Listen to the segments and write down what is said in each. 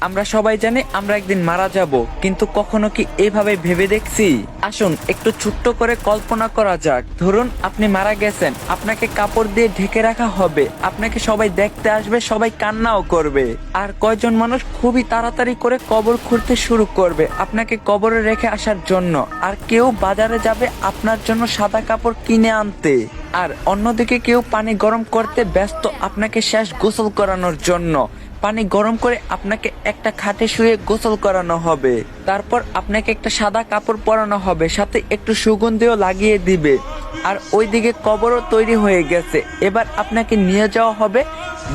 আমরা সবাই জানি আমরা একদিন মারা যাব, কিন্তু কখনো কি এভাবে ভেবে দেখছি? আসুন একটু ছোট্ট করে কল্পনা করা যাক। ধরুন আপনি মারা গেছেন, আপনাকে কাপড় দিয়ে ঢেকে রাখা হবে, আপনাকে সবাই দেখতে আসবে, সবাই কান্নাও করবে। আর কয়জন মানুষ খুবই তাড়াতাড়ি করে কবর খুঁড়তে শুরু করবে আপনাকে কবরে রেখে আসার জন্য। আর কেউ বাজারে যাবে আপনার জন্য সাদা কাপড় কিনে আনতে। আর অন্যদিকে কেউ পানি গরম করতে ব্যস্ত আপনাকে শেষ গোসল করানোর জন্য। পানি গরম করে আপনাকে একটা খাটে শুয়ে গোসল করানো হবে। তারপর আপনাকে একটা সাদা কাপড় পরানো হবে, সাথে একটু সুগন্ধিও লাগিয়ে দিবে। আর ওইদিকে কবরও তৈরি হয়ে গেছে। এবার আপনাকে নিয়ে যাওয়া হবে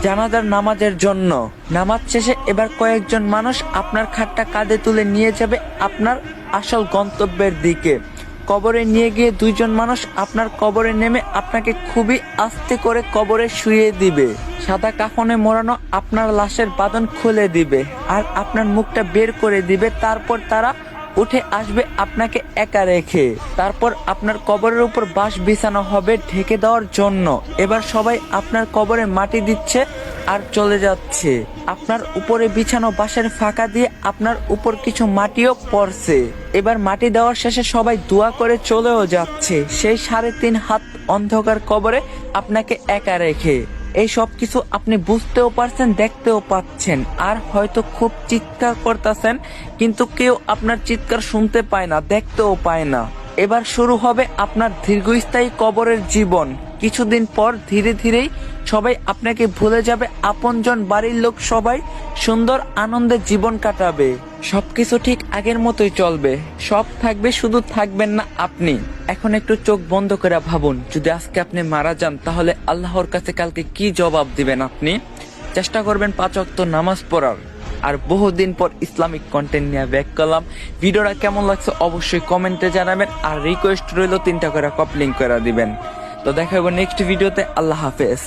জানাজার নামাজের জন্য। নামাজ শেষে এবার কয়েকজন মানুষ আপনার খাটটা কাঁধে তুলে নিয়ে যাবে আপনার আসল গন্তব্যের দিকে। কবরে নিয়ে গিয়ে দুইজন মানুষ আপনার কবরে নেমে আপনাকে খুবই আস্তে করে কবরে শুইয়ে দিবে। সাদা কাফনে মোড়ানো আপনার লাশের বাঁধন খুলে দিবে আর আপনার মুখটা বের করে দিবে। তারপর তারা উঠে আসবে আপনাকে একা রেখে। তারপর আপনার কবরের উপর বাঁশ বিছানো হবে ঢেকে দেওয়ার জন্য। এবার সবাই আপনার কবরে মাটি দিচ্ছে আর চলে যাচ্ছে। আপনার উপরে বিছানো বাঁশের ফাঁকা দিয়ে আপনার উপর কিছু মাটিও পড়ছে। এবার মাটি দেওয়ার শেষে সবাই দোয়া করে চলেও যাচ্ছে সেই 3.5 হাত অন্ধকার কবরে আপনাকে একা রেখে। এই সব কিছু আপনি বুঝতেও পারছেন, দেখতেও পাচ্ছেন, আর হয়তো খুব চিৎকার করতেছেন, কিন্তু কেউ আপনার চিৎকার শুনতে পায় না, দেখতেও পায় না। এবার শুরু হবে আপনার দীর্ঘস্থায়ী কবরের জীবন। কিছুদিন পর ধীরে ধীরেই সবাই আপনাকে ভুলে যাবে, আপনজন, বাড়ির লোক সবাই সুন্দর আনন্দে জীবন কাটাবে। সবকিছু ঠিক আগের মতোই চলবে, সব থাকবে, শুধু থাকবেন না আপনি। এখন একটু চোখ বন্ধ করে ভাবুন, যদি আজকে আপনি মারা যান তাহলে আল্লাহর কাছে কালকে কি জবাব দিবেন আপনি? চেষ্টা করবেন 5 ওয়াক্ত নামাজ পড়ার। আর বহুদিন পর ইসলামিক কন্টেন্ট নিয়ে ব্যাক করলাম। ভিডিওটা কেমন লাগছে অবশ্যই কমেন্টে জানাবেন, আর রিকোয়েস্ট রইল 3টা করে কপলিং করে দিবেন। তো দেখা হবে নেক্সট ভিডিওতে। আল্লাহ হাফেজ।